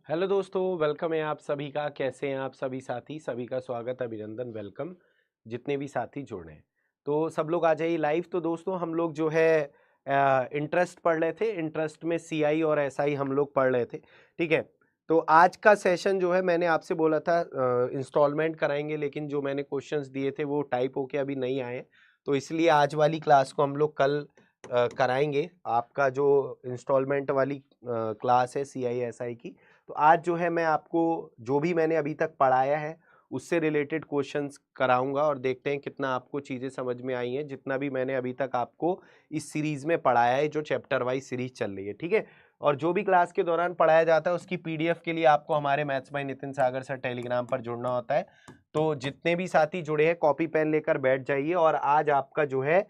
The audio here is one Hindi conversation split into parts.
हेलो दोस्तों, वेलकम है आप सभी का। कैसे हैं आप सभी साथी? सभी का स्वागत, अभिनंदन, वेलकम। जितने भी साथी जुड़ रहे हैं तो सब लोग आ जाइए लाइव। तो दोस्तों हम लोग जो है इंटरेस्ट पढ़ रहे थे। इंटरेस्ट में सीआई और एसआई हम लोग पढ़ रहे थे। ठीक है, तो आज का सेशन जो है मैंने आपसे बोला था इंस्टॉलमेंट कराएंगे, लेकिन जो मैंने क्वेश्चंस दिए थे वो टाइप होके अभी नहीं आए, तो इसलिए आज वाली क्लास को हम लोग कल कराएंगे। आपका जो इंस्टॉलमेंट वाली क्लास है सीआई एसआई की, तो आज जो है मैं आपको जो भी मैंने अभी तक पढ़ाया है उससे रिलेटेड क्वेश्चंस कराऊंगा और देखते हैं कितना आपको चीज़ें समझ में आई हैं, जितना भी मैंने अभी तक आपको इस सीरीज में पढ़ाया है, जो चैप्टर वाइज सीरीज चल रही है। ठीक है, और जो भी क्लास के दौरान पढ़ाया जाता है उसकी पीडीएफ के लिए आपको हमारे maths by Nitin Sagar sir Telegram पर जुड़ना होता है। तो जितने भी साथी जुड़े हैं कॉपी पेन लेकर बैठ जाइए, और आज आपका जो है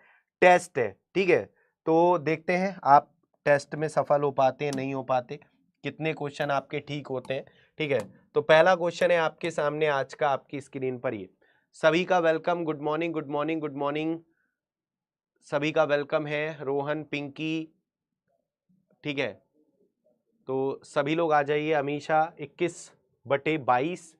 टेस्ट है। ठीक है, तो देखते हैं आप टेस्ट में सफल हो पाते हैं नहीं हो पाते, कितने क्वेश्चन आपके ठीक होते हैं। ठीक है, तो पहला क्वेश्चन है आपके सामने आज का, आपकी स्क्रीन पर। ये सभी का welcome, good morning good morning good morning, सभी का वेलकम है। रोहन, पिंकी, ठीक है, तो सभी लोग आ जाइए। अमीशा, 21/22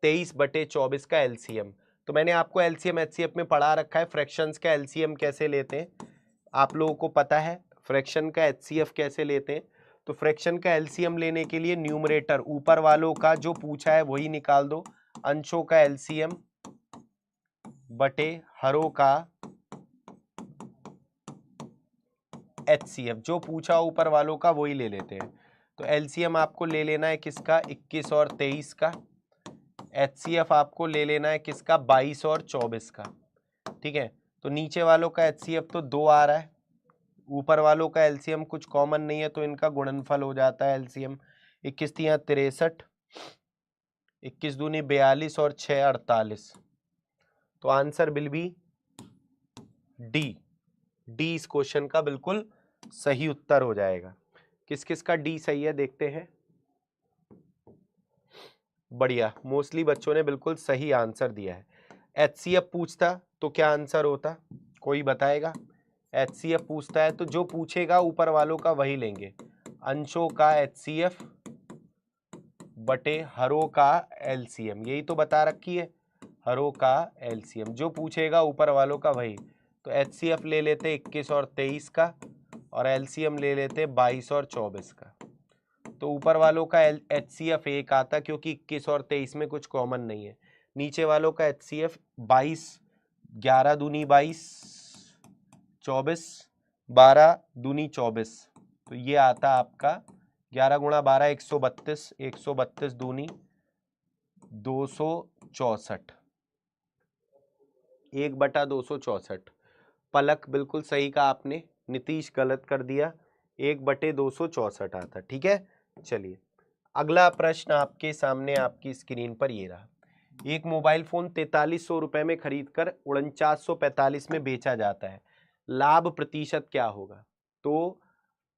23/24 का एलसीएम। तो मैंने आपको एलसीएम एचसीएफ में पढ़ा रखा है, फ्रैक्शंस का एलसीएम कैसे लेते हैं आप लोगों को पता है, फ्रैक्शन का एचसीएफ कैसे लेते हैं। तो फ्रैक्शन का एलसीएम लेने के लिए न्यूमरेटर ऊपर वालों का जो पूछा है वही निकाल दो, अंशों का एलसीएम बटे हरों का एचसीएफ, जो पूछा ऊपर वालों का वही ले लेते हैं। तो एलसीएम आपको ले लेना है किसका, 21 और 23 का। एचसीएफ आपको ले लेना है किसका, 22 और 24 का। ठीक है, तो नीचे वालों का एचसीएफ तो 2 आ रहा है, ऊपर वालों का एलसीएम कुछ कॉमन नहीं है तो इनका गुणनफल हो जाता है एलसीएम। 21 तियां 63, 21 दूनी 42 और 6 48। तो answer will be D. D इस क्वेश्चन का बिल्कुल सही उत्तर हो जाएगा। किस किस का डी सही है देखते हैं। बढ़िया, मोस्टली बच्चों ने बिल्कुल सही आंसर दिया है। एचसीएफ पूछता तो क्या आंसर होता, कोई बताएगा? एचसीएफ पूछता है तो जो पूछेगा ऊपर वालों का वही लेंगे, अंशों का एचसीएफ बटे हरों का एलसीएम, यही तो बता रखी है, हरों का एलसीएम, जो पूछेगा ऊपर वालों का वही। तो एचसीएफ ले लेते 21 और 23 का, और एलसीएम ले लेते 22 और 24 का। तो ऊपर वालों का एचसीएफ 1 आता क्योंकि 21 और 23 में कुछ कॉमन नहीं है। नीचे वालों का एचसीएफ 22, 11 दूनी 22, 24, 12 दूनी 24, तो ये आता आपका 11 गुणा 12 132, 132 दूनी 264, 1/264। पलक बिल्कुल सही कहा आपने, नीतीश गलत कर दिया, 1/264 आता। ठीक है, चलिए अगला प्रश्न आपके सामने आपकी स्क्रीन पर ये रहा। एक मोबाइल फोन 4300 रुपए में खरीदकर 4945 में बेचा जाता है, लाभ प्रतिशत क्या होगा? तो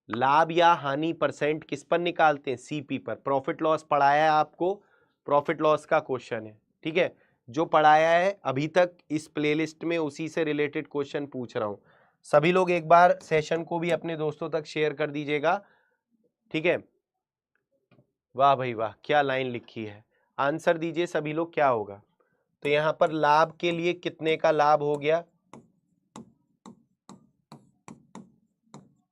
लाभ या हानि परसेंट किस पर निकालते हैं? सीपी पर। प्रॉफिट लॉस पढ़ाया है आपको, प्रॉफिट लॉस का क्वेश्चन है। ठीक है, जो पढ़ाया है अभी तक इस प्लेलिस्ट में उसी से रिलेटेड क्वेश्चन पूछ रहा हूं। सभी लोग एक बार सेशन को भी अपने दोस्तों तक शेयर कर दीजिएगा। ठीक है, वाह भाई वाह, क्या लाइन लिखी है। आंसर दीजिए सभी लोग, क्या होगा? तो यहां पर लाभ के लिए कितने का लाभ हो गया,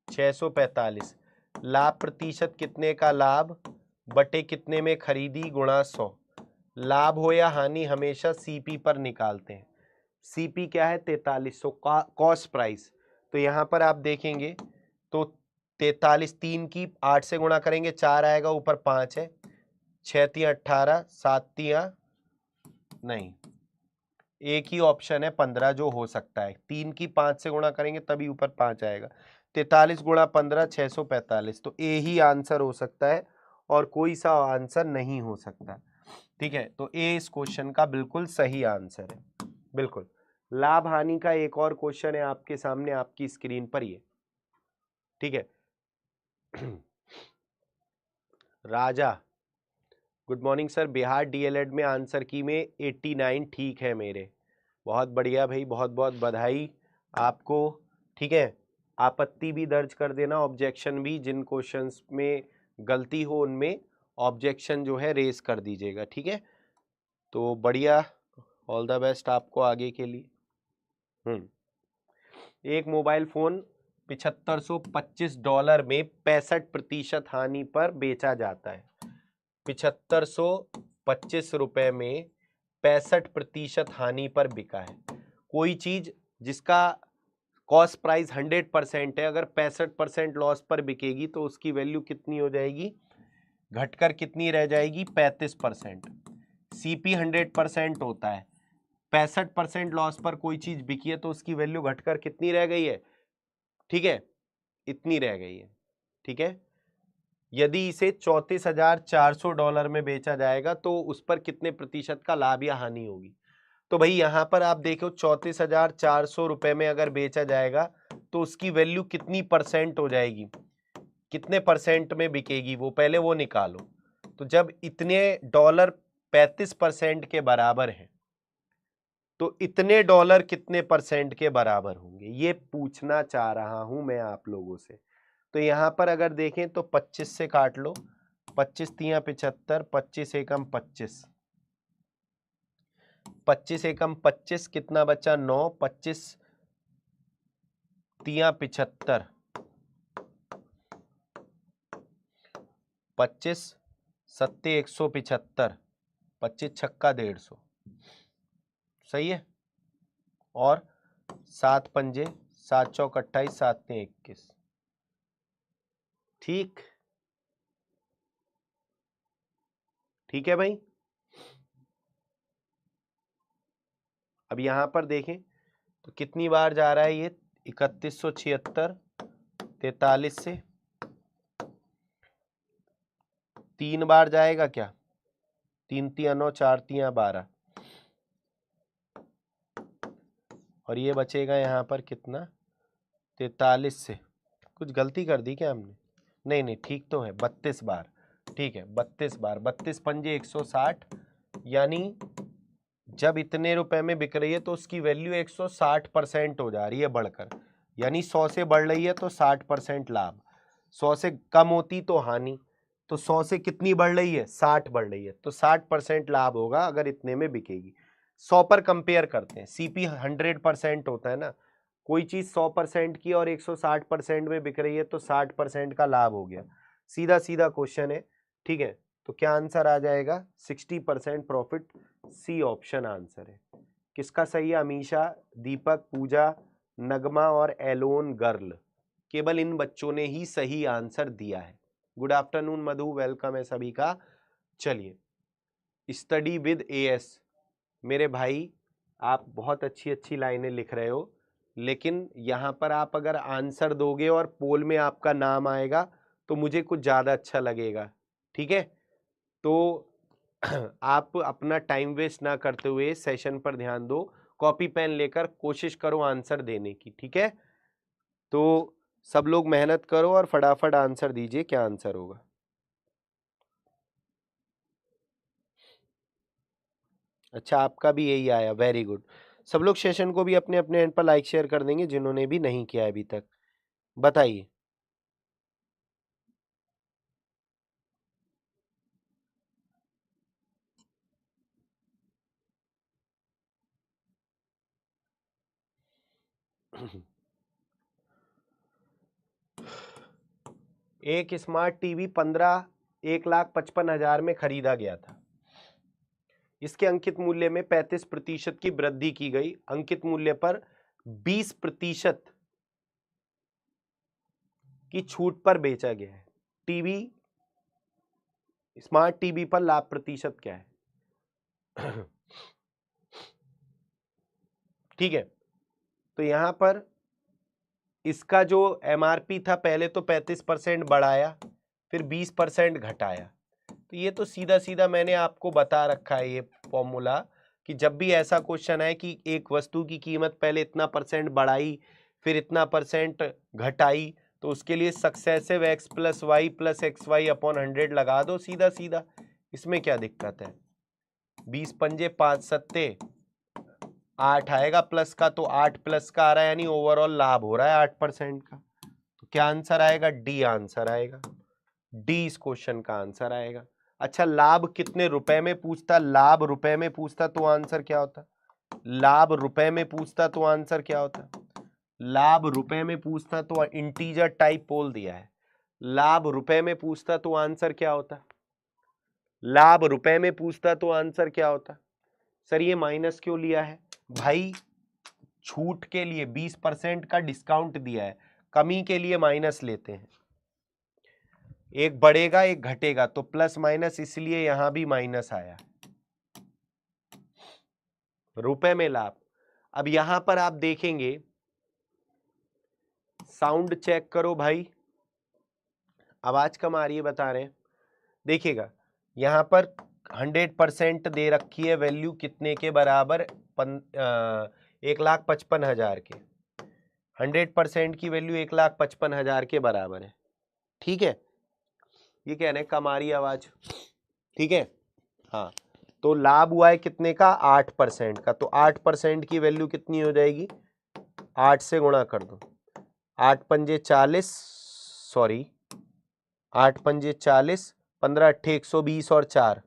645। लाभ प्रतिशत कितने का लाभ बटे कितने में खरीदी गुणा 100। लाभ हो या हानि हमेशा सीपी पर निकालते हैं। सीपी क्या है, 4300 का कॉस्ट प्राइस। तो यहां पर आप देखेंगे तो 43, 3 की 8 से गुणा करेंगे 4 आएगा, ऊपर 5 है, 6 तियां 18, 7 तियां नहीं, एक ही ऑप्शन है 15 जो हो सकता है। 3 की 5 से गुणा करेंगे तभी ऊपर 5 आएगा। 43 गुणा 15 645, तो ए ही आंसर हो सकता है और कोई सा आंसर नहीं हो सकता। ठीक है, तो ए इस क्वेश्चन का बिल्कुल सही आंसर है। बिल्कुल। लाभ हानि का एक और क्वेश्चन है आपके सामने आपकी स्क्रीन पर ये। ठीक है, Raja, good morning sir, Bihar DElEd में आंसर की में 89 ठीक है मेरे। बहुत बढ़िया भाई, बहुत बहुत बधाई आपको। ठीक है, आपत्ति भी दर्ज कर देना, ऑब्जेक्शन भी, जिन क्वेश्चंस में गलती हो उनमें, ऑब्जेक्शन जो है रेज कर दीजिएगा, ठीक है। तो बढ़िया, ऑल द बेस्ट आपको आगे के लिए। एक मोबाइल फोन $7525 में 65% हानि पर बेचा जाता है। 7525 रुपए में 65% हानि पर बिका है। कोई चीज जिसका कॉस्ट प्राइस 100% है, अगर 65% लॉस पर बिकेगी तो उसकी वैल्यू कितनी हो जाएगी, घटकर कितनी रह जाएगी, 35%। सीपी 100% होता है, 65% लॉस पर कोई चीज बिकी है तो उसकी वैल्यू घटकर कितनी रह गई है, ठीक है, इतनी रह गई है, ठीक है। यदि इसे $34,400 में बेचा जाएगा तो उस पर कितने प्रतिशत का लाभ या हानि होगी। तो भाई यहां पर आप देखो 34,400 रुपए में अगर बेचा जाएगा तो उसकी वैल्यू कितनी परसेंट हो जाएगी, कितने परसेंट में बिकेगी, वो पहले वो निकालो। तो जब इतने डॉलर 35% के बराबर है तो इतने डॉलर कितने परसेंट के बराबर होंगे, ये पूछना चाह रहा हूं मैं आप लोगों से। तो यहां पर अगर देखें तो 25 से काट लो, 25 तिया 75, 25 एकम 25, 25 एकम 25 कितना बचा 9, 25 तिया 75, 25 सत्ते 175, 25 छक्का 150, सही है। और 7 पंजे 7 चौक 28, 7 तिया 21, ठीक, ठीक है भाई। अब यहां पर देखें तो कितनी बार जा रहा है ये, 3176, 43 से 3 बार जाएगा क्या, 3 तिया 9, 4 तिया 12, और ये बचेगा यहाँ पर कितना, 43 से, कुछ गलती कर दी क्या हमने, नहीं नहीं ठीक तो है, 32 बार, ठीक है, 32 बार, 32 पंजे 160, यानी जब इतने रुपए में बिक रही है तो उसकी वैल्यू 160% हो जा रही है बढ़कर, यानी 100 से बढ़ रही है तो 60% लाभ, 100 से कम होती तो हानि, तो 100 से कितनी बढ़ रही है, 60 बढ़ रही है, तो 60% लाभ होगा अगर इतने में बिकेगी। 100 पर कंपेयर करते हैं, सीपी 100% होता है ना, कोई चीज 100% की और 160% में बिक रही है तो 60% का लाभ हो गया, सीधा सीधा क्वेश्चन है, ठीक है। तो क्या आंसर आ जाएगा, 60% प्रॉफिट, सी ऑप्शन आंसर है। किसका सही है, अमीशा, दीपक, पूजा, नगमा और एलोन गर्ल, केवल इन बच्चों ने ही सही आंसर दिया है। गुड आफ्टरनून मधु, वेलकम है सभी का। चलिए, स्टडी विद एएस, मेरे भाई आप बहुत अच्छी अच्छी लाइनें लिख रहे हो, लेकिन यहां पर आप अगर आंसर दोगे और पोल में आपका नाम आएगा तो मुझे कुछ ज्यादा अच्छा लगेगा, ठीक है। तो आप अपना टाइम वेस्ट ना करते हुए सेशन पर ध्यान दो, कॉपी पेन लेकर कोशिश करो आंसर देने की, ठीक है। तो सब लोग मेहनत करो और फटाफट आंसर दीजिए, क्या आंसर होगा। अच्छा, आपका भी यही आया, वेरी गुड। सब लोग सेशन को भी अपने अपने एंड पर लाइक शेयर कर देंगे जिन्होंने भी नहीं किया अभी तक, बताइए। एक स्मार्ट टीवी 1,55,000 में खरीदा गया था, इसके अंकित मूल्य में 35% की वृद्धि की गई, अंकित मूल्य पर 20% की छूट पर बेचा गया है। टीवी, स्मार्ट टीवी पर लाभ प्रतिशत क्या है, ठीक है। तो यहां पर इसका जो एमआरपी था पहले तो 35% बढ़ाया, फिर 20% घटाया, तो ये तो सीधा सीधा मैंने आपको बता रखा है ये फॉर्मूला, कि जब भी ऐसा क्वेश्चन है कि एक वस्तु की कीमत पहले इतना परसेंट बढ़ाई फिर इतना परसेंट घटाई, तो उसके लिए successive x plus y plus x y upon 100 लगा दो सीधा सीधा, इसमें क्या दिक्कत है। 20 पंजे 5 सत्ते 8 आएगा प्लस का, तो 8 प्लस का आ रहा है, यानी ओवरऑल लाभ हो रहा है 8% का। तो क्या आंसर आएगा, डी आंसर आएगा, डी इस क्वेश्चन का आंसर आएगा। अच्छा, लाभ कितने रुपए में पूछता, लाभ रुपए में पूछता तो आंसर क्या होता, लाभ रुपए में पूछता तो आंसर क्या होता, लाभ रुपए में पूछता तो इंटीजर टाइप बोल दिया है, लाभ रुपए में पूछता तो आंसर क्या होता, लाभ रुपए में पूछता तो आंसर क्या होता। सर ये माइनस क्यों लिया है भाई, छूट के लिए 20% का डिस्काउंट दिया है, कमी के लिए माइनस लेते हैं, एक बढ़ेगा एक घटेगा तो प्लस माइनस, इसलिए यहां भी माइनस आया रुपए में लाभ। अब यहां पर आप देखेंगे, साउंड चेक करो भाई, आवाज कम आ रही है बता रहे हैं, देखिएगा यहां पर 100% दे रखी है, वैल्यू कितने के बराबर, 1,55,000 के, 100% की वैल्यू 1,55,000 के बराबर है, ठीक है। ये कह रहे हैं कम आ रही आवाज, ठीक है, हाँ। तो लाभ हुआ है कितने का, 8% का, तो 8% की वैल्यू कितनी हो जाएगी, 8 से गुणा कर दो, 8 पंजे 40, सॉरी 8 पंजे 40, 15 अट्ठे 120 और 4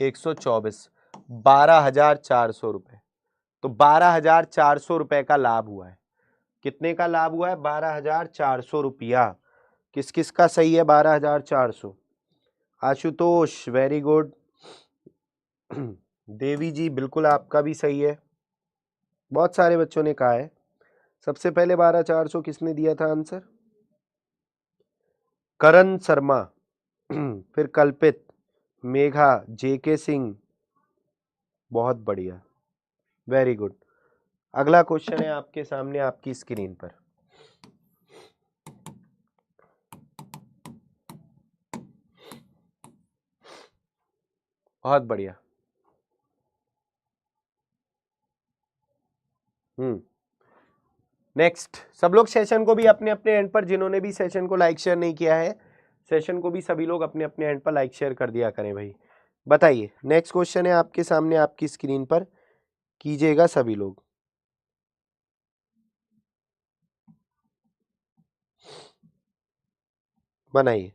124, 12,400 रुपए। तो 12,400 रुपए का लाभ हुआ है, कितने का लाभ हुआ है, 12,400 रुपया। किस किस का सही है 12,400, आशुतोष वेरी गुड, देवी जी बिल्कुल आपका भी सही है, बहुत सारे बच्चों ने कहा है। सबसे पहले 12,400 किसने दिया था आंसर, करण शर्मा, फिर कल्पित, मेघा, जेके सिंह, बहुत बढ़िया, वेरी गुड। अगला क्वेश्चन है आपके सामने आपकी स्क्रीन पर, बहुत बढ़िया। नेक्स्ट, सब लोग सेशन को भी अपने अपने एंड पर, जिन्होंने भी सेशन को लाइक शेयर नहीं किया है, सेशन को भी सभी लोग अपने अपने एंड पर लाइक शेयर कर दिया करें भाई। बताइए, नेक्स्ट क्वेश्चन है आपके सामने आपकी स्क्रीन पर, कीजिएगा सभी लोग। बनाइए।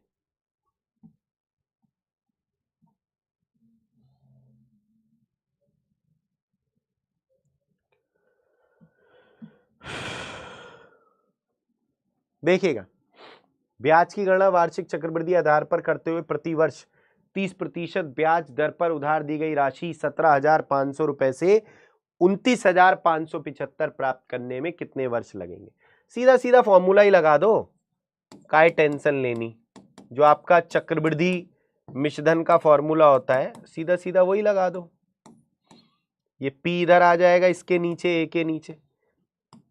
देखिएगा, ब्याज की गणना वार्षिक चक्रवृद्धि आधार पर करते हुए प्रतिवर्ष 30% ब्याज दर पर उधार दी गई राशि 17,500 रुपए से 29,575 प्राप्त करने में कितने वर्ष लगेंगे। सीधा सीधा फॉर्मूला ही लगा दो, काय टेंशन लेनी, जो आपका चक्रवृद्धि मिश्रधन का फॉर्मूला होता है सीधा सीधा वही लगा दो, ये पी इधर आ जाएगा इसके नीचे, ए के नीचे,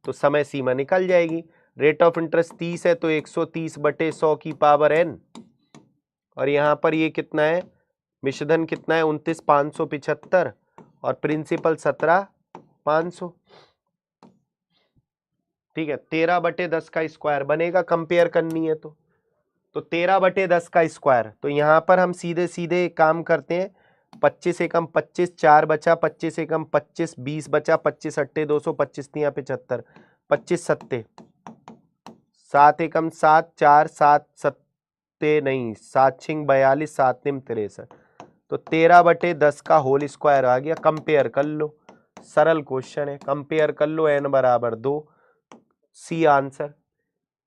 तो समय सीमा निकल जाएगी। रेट ऑफ इंटरेस्ट 30 है तो 130/100 की पावर n, और यहां पर ये कितना है, मिश्रधन कितना है 29,575, और प्रिंसिपल 17,500, ठीक है। 13/10 का स्क्वायर बनेगा, कंपेयर करनी है तो 13/10 का स्क्वायर, तो यहां पर हम सीधे सीधे काम करते हैं, 25 एकम 25, 4 बचा, 25 एकम 25, 20 बचा, 25 अट्टे 200, 25 तिया 75, 25 सत्ते 7 एकम 7, 4 7 सत्ते नहीं 7 छिंग 42, 7 निम 63, तो 13/10 का होल स्क्वायर आ गया। कंपेयर कर लो, सरल क्वेश्चन है, कंपेयर कर लो, n बराबर 2, सी आंसर,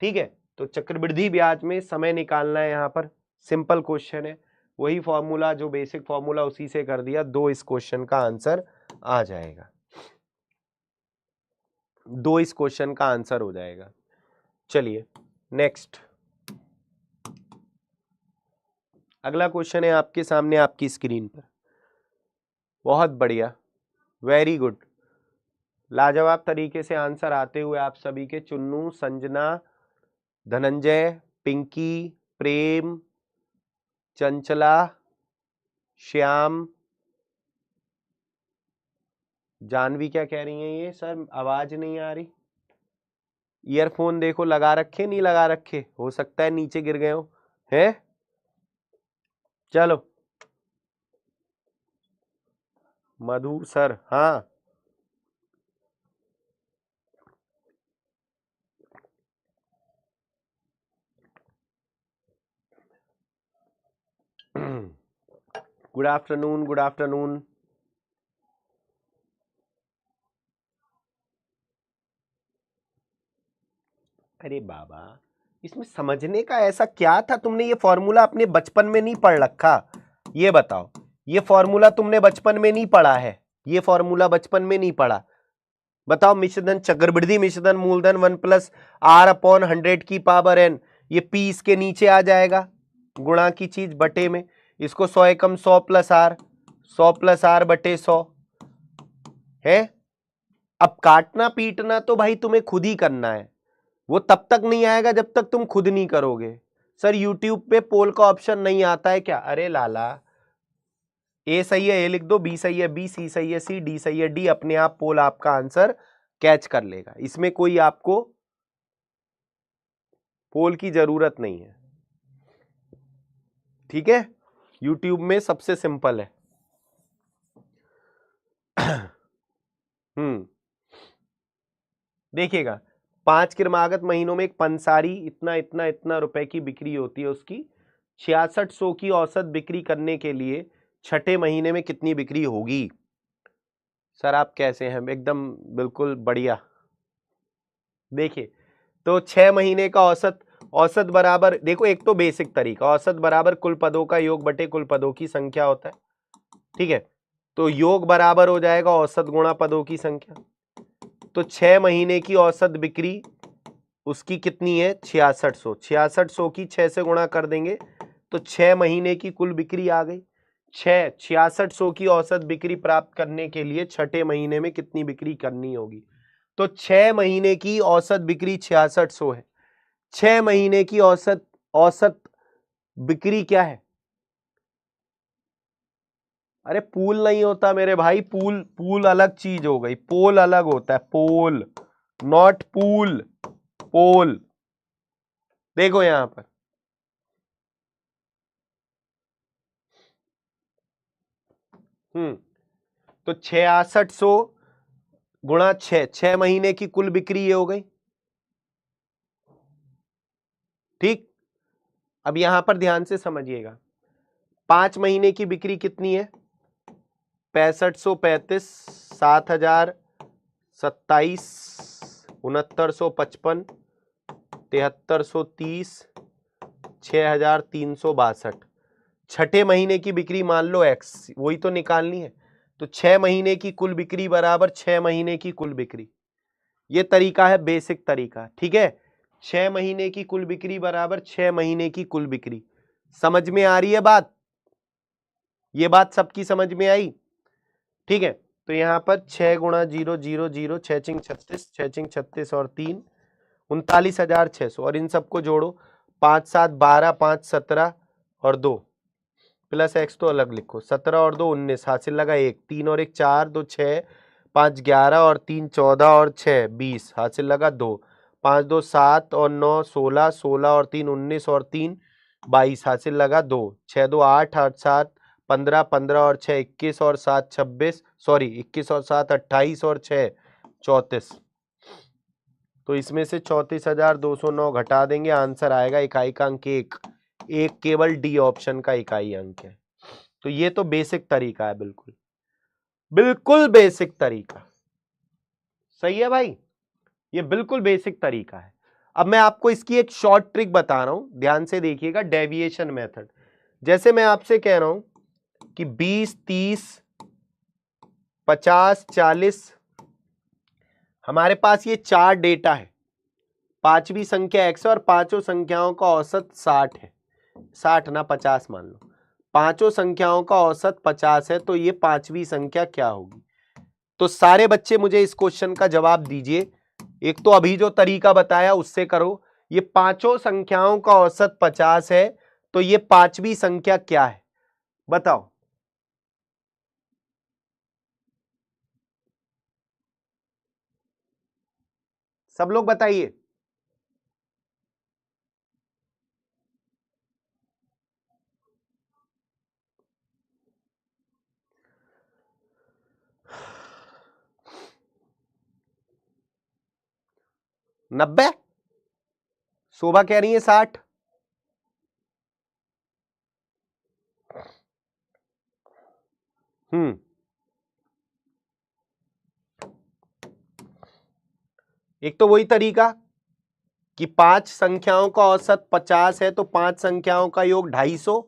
ठीक है। तो चक्रवृद्धि ब्याज में समय निकालना है, यहां पर सिंपल क्वेश्चन है, वही फॉर्मूला जो बेसिक फॉर्मूला उसी से कर दिया, 2 इस क्वेश्चन का आंसर आ जाएगा, 2 इस क्वेश्चन का आंसर हो जाएगा। चलिए नेक्स्ट, अगला क्वेश्चन है आपके सामने आपकी स्क्रीन पर, बहुत बढ़िया, वेरी गुड, लाजवाब तरीके से आंसर आते हुए आप सभी के, चुन्नू, संजना, धनंजय, पिंकी, प्रेम, चंचला, श्याम, जानवी क्या कह रही हैं, ये सर आवाज नहीं आ रही, ईयरफोन देखो लगा रखे नहीं लगा रखे, हो सकता है नीचे गिर गए हो, है। चलो मधु सर, हाँ गुड आफ्टरनून, गुड आफ्टरनून। अरे बाबा, इसमें समझने का ऐसा क्या था? तुमने ये फॉर्मूला अपने बचपन में नहीं पढ़ रखा? ये बताओ, ये फॉर्मूला तुमने बचपन में नहीं पढ़ा है? ये फॉर्मूला बचपन में नहीं पढ़ा? बताओ, मिश्रधन चक्रवृद्धि मिश्रधन मूलधन 1 प्लस आर अपॉन 100 की पावर n, ये p इसके नीचे आ जाएगा, गुणा की चीज बटे में, इसको 100 एकम 100 प्लस आर, 100 प्लस आर बटे 100 है। अब काटना पीटना तो भाई तुम्हें खुद ही करना है, वो तब तक नहीं आएगा जब तक तुम खुद नहीं करोगे। सर यूट्यूब पे पोल का ऑप्शन नहीं आता है क्या? अरे लाला, ए सही है ए लिख दो, बी सही है बी, सी सही है सी, डी सही है डी, अपने आप पोल आपका आंसर कैच कर लेगा। इसमें कोई आपको पोल की जरूरत नहीं है, ठीक है? यूट्यूब में सबसे सिंपल है। देखिएगा, 5 क्रमागत महीनों में एक पंसारी इतना इतना इतना रुपए की बिक्री होती है उसकी, 6600 की औसत बिक्री करने के लिए छठे महीने में कितनी बिक्री होगी? सर आप कैसे हैं? एकदम बिल्कुल बढ़िया। देखिए, तो 6 महीने का औसत, औसत बराबर, देखो एक तो बेसिक तरीका, औसत बराबर कुल पदों का योग बटे कुल पदों की संख्या होता है, ठीक है? तो योग बराबर हो जाएगा औसत गुणा पदों की संख्या। तो 6 महीने की औसत बिक्री उसकी कितनी है? 6600। 6600 की 6 से गुणा कर देंगे तो 6 महीने की कुल बिक्री आ गई। 6600 की औसत बिक्री प्राप्त करने के लिए छठे महीने में कितनी बिक्री करनी होगी? तो 6 महीने की औसत बिक्री 6600 है। 6 महीने की औसत बिक्री क्या है? अरे पूल नहीं होता मेरे भाई, पूल अलग चीज हो गई, पोल अलग होता है, पोल नॉट पूल, पोल। देखो यहां पर तो 6600 गुणा 6, 6 महीने की कुल बिक्री ये हो गई, ठीक? अब यहां पर ध्यान से समझिएगा, 5 महीने की बिक्री कितनी है? 6535, 7027, 6955, 7330, 6362। छठे महीने की बिक्री मान लो x, वही तो निकालनी है। तो 6 महीने की कुल बिक्री बराबर 6 महीने की कुल बिक्री, ये तरीका है बेसिक तरीका, ठीक है? 6 महीने की कुल बिक्री बराबर 6 महीने की कुल बिक्री। समझ में आ रही है बात? ये बात सबकी समझ में आई? ठीक है, तो यहां पर 6 गुणा 0 0 0, 6 चिंग 36, 6 चिंग 36 और 3 39,600, और इन सबको जोड़ो, 5 7 12, 5 17 और 2 प्लस एक्स तो अलग लिखो, 17 और 2 19, हासिल लगा 1, 3 और 1 4, 2 6, 5 11 और 3 14 और 6 20, हासिल लगा 2, 5 2 7 और 9 16, 16 और 3 19 और 3 22, हासिल लगा 2, 6 2 8 8 7 15, 15 और 6 21 और 7 26, सॉरी 21 और 7 28 और 6 34। तो इसमें से 34,209 घटा देंगे, आंसर आएगा इकाई का अंक 1। एक केवल डी ऑप्शन का इकाई अंक है। तो ये तो बेसिक तरीका है, बिल्कुल बिल्कुल बेसिक तरीका, सही है भाई, ये बिल्कुल बेसिक तरीका है। अब मैं आपको इसकी एक शॉर्ट ट्रिक बता रहा हूं, ध्यान से देखिएगा, डेविएशन मेथड। जैसे मैं आपसे कह रहा हूं कि 20 30 50 40, हमारे पास ये 4 डेटा है, पांचवी संख्या x है और पांचों संख्याओं का औसत 60 है, 60 ना 50 मान लो, पांचों संख्याओं का औसत 50 है, तो ये पांचवी संख्या क्या होगी? तो सारे बच्चे मुझे इस क्वेश्चन का जवाब दीजिए। एक तो अभी जो तरीका बताया उससे करो, ये पांचों संख्याओं का औसत 50 है, तो ये पांचवी संख्या क्या है? बताओ। सब लोग बताइए। नब्बे, शोभा कह रही है 60। एक तो वही तरीका कि 5 संख्याओं का औसत 50 है तो 5 संख्याओं का योग 250।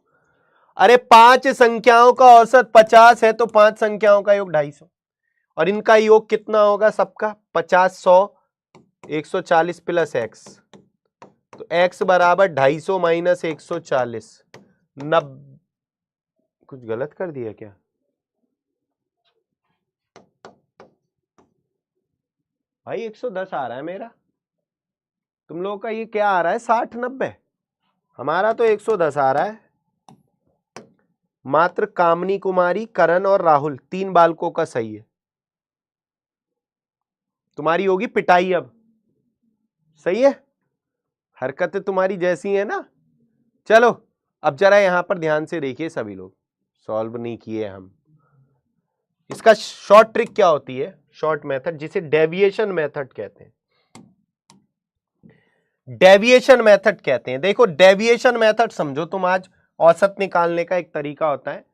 अरे 5 संख्याओं का औसत 50 है तो 5 संख्याओं का योग 250, और इनका योग कितना होगा सबका? 50 100 140 प्लस एक्स, तो x बराबर 250 माइनस 140 90। कुछ गलत कर दिया क्या? भाई 110 आ रहा है मेरा, तुम लोगों का ये क्या आ रहा है? 60 90। हमारा तो 110 आ रहा है। मात्र कामनी कुमारी, करण और राहुल 3 बालकों का सही है। तुम्हारी होगी पिटाई अब। सही है, हरकतें तुम्हारी जैसी है ना। चलो अब जरा यहां पर ध्यान से देखिए सभी लोग, सॉल्व नहीं किए हम। इसका शॉर्ट ट्रिक क्या होती है? शॉर्ट मेथड, जिसे डेविएशन मेथड कहते हैं। डेविएशन मेथड कहते हैं। देखो डेविएशन मेथड समझो तुम आज, औसत निकालने का एक तरीका होता है।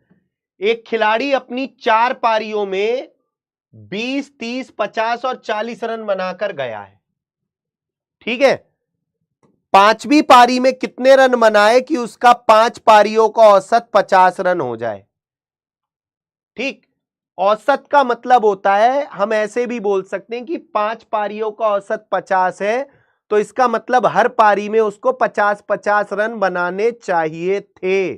एक खिलाड़ी अपनी 4 पारियों में 20 30 50 और 40 रन बनाकर गया है, ठीक है। 5वीं पारी में कितने रन बनाए कि उसका 5 पारियों का औसत 50 रन हो जाए? ठीक, औसत का मतलब होता है, हम ऐसे भी बोल सकते हैं कि 5 पारियों का औसत 50 है तो इसका मतलब हर पारी में उसको 50-50 रन बनाने चाहिए थे,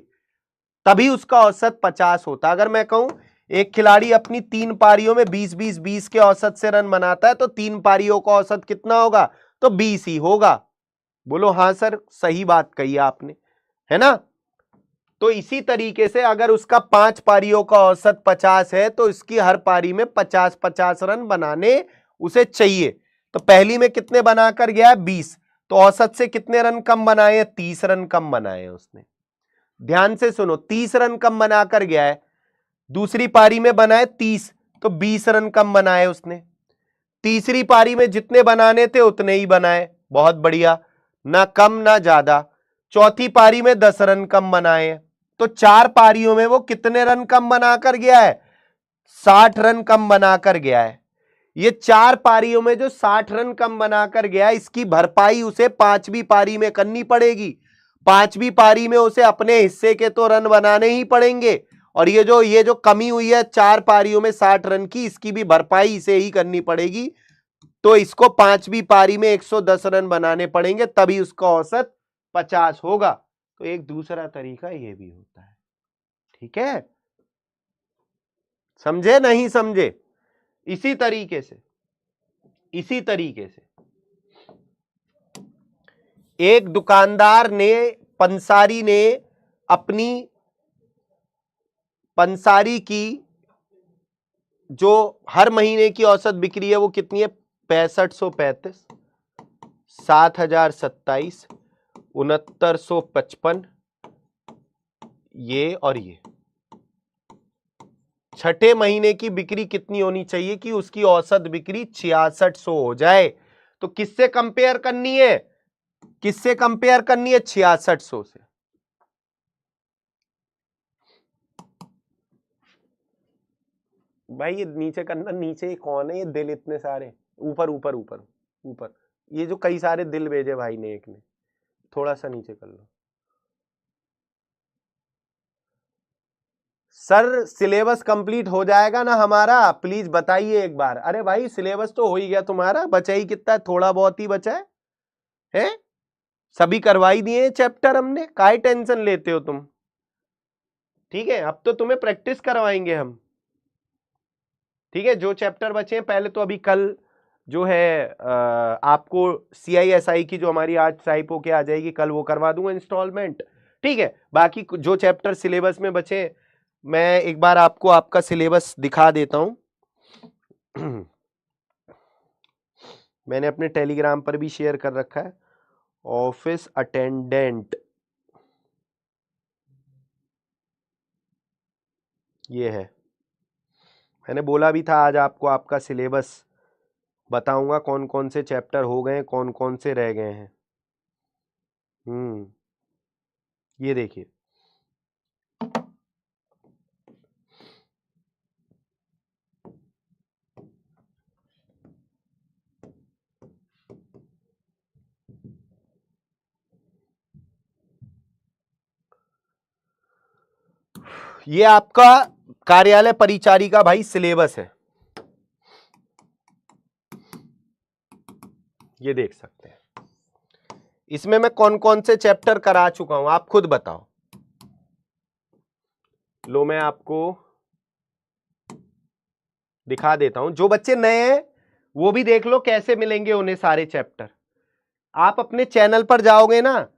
तभी उसका औसत 50 होता। अगर मैं कहूं एक खिलाड़ी अपनी 3 पारियों में 20-20-20 के औसत से रन बनाता है तो 3 पारियों का औसत कितना होगा? तो 20 ही होगा। बोलो हां सर, सही बात कही आपने, है ना। तो इसी तरीके से अगर उसका 5 पारियों का औसत 50 है तो इसकी हर पारी में 50-50 रन बनाने उसे चाहिए। तो पहली में कितने बनाकर गया है? 20, तो औसत से कितने रन कम बनाए? 30 रन कम बनाए उसने। ध्यान से सुनो, 30 रन कम बनाकर गया है। दूसरी पारी में बनाए 30, तो 20 रन कम बनाए उसने। तीसरी पारी में जितने बनाने थे उतने ही बनाए, बहुत बढ़िया, ना कम ना ज्यादा। चौथी पारी में 10 रन कम बनाए, तो 4 पारियों में वो कितने रन कम बनाकर गया है? 60 रन कम बनाकर गया है। ये 4 पारियों में जो 60 रन कम बनाकर गया, इसकी भरपाई उसे 5वीं पारी में करनी पड़ेगी। 5वीं पारी में उसे अपने हिस्से के तो रन बनाने ही पड़ेंगे, और ये जो कमी हुई है 4 पारियों में 60 रन की, इसकी भी भरपाई इसे ही करनी पड़ेगी। तो इसको 5वीं पारी में 110 रन बनाने पड़ेंगे, तभी उसका औसत 50 होगा। तो एक दूसरा तरीका ये भी होता है, ठीक है। समझे नहीं समझे? इसी तरीके से एक दुकानदार ने, पंसारी ने अपनी पंसारी की जो हर महीने की औसत बिक्री है वो कितनी है? 6535, 7027, 6955, ये और ये। छठे महीने की बिक्री कितनी होनी चाहिए कि उसकी औसत बिक्री 6600 हो जाए? तो किससे कंपेयर करनी है? 6600 से। भाई ये नीचे करना, नीचे ये कौन है? ये दिल इतने सारे, ऊपर ऊपर ऊपर ऊपर, ये जो कई सारे दिल भेजे भाई ने एक ने, थोड़ा सा नीचे कर लो। सर सिलेबस कंप्लीट हो जाएगा ना हमारा? प्लीज बताइए एक बार। अरे भाई सिलेबस तो हो ही गया तुम्हारा, बचा ही कितना है? थोड़ा बहुत ही बचा है? सभी करवाई दिए चैप्टर हमने, काहे टेंशन लेते हो तुम? ठीक है, अब तो तुम्हें प्रैक्टिस करवाएंगे हम, ठीक है। जो चैप्टर बचे हैं पहले तो अभी कल जो है आपको CISI की जो हमारी आज टाइप होके आ जाएगी, कल वो करवा दूंगा इंस्टॉलमेंट, ठीक है। बाकी जो चैप्टर सिलेबस में बचे मैं एक बार आपको आपका सिलेबस दिखा देता हूं। मैंने अपने टेलीग्राम पर भी शेयर कर रखा है, ऑफिस अटेंडेंट, ये है। मैंने बोला भी था आज आपको आपका सिलेबस बताऊंगा, कौन कौन से चैप्टर हो गए, कौन कौन से रह गए हैं। ये देखिए, ये आपका कार्यालय परिचारी का भाई सिलेबस है, ये देख सकते हैं। इसमें मैं कौन कौन से चैप्टर करा चुका हूं आप खुद बताओ। लो मैं आपको दिखा देता हूं, जो बच्चे नए हैं वो भी देख लो कैसे मिलेंगे उन्हें सारे चैप्टर। आप अपने चैनल पर जाओगे ना,